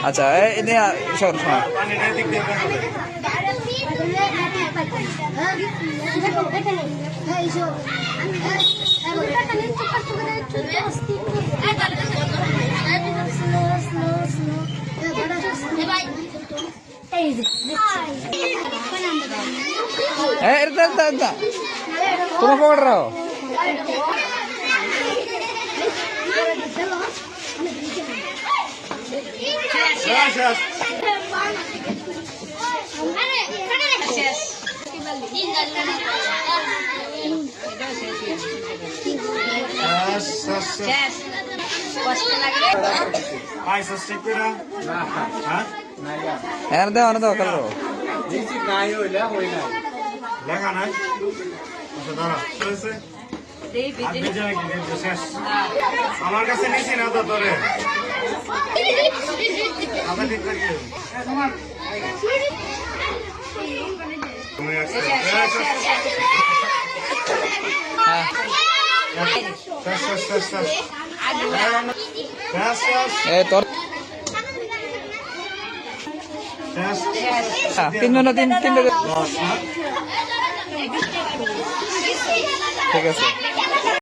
আচ্ছা এনে সর শোনা तुम्हें पकड़ रहा हो दो कल লেখা নাই আচ্ছা দাঁড়া চলেছে আমার কাছে নিছি না তো তোরে তিন ঠিক আছে।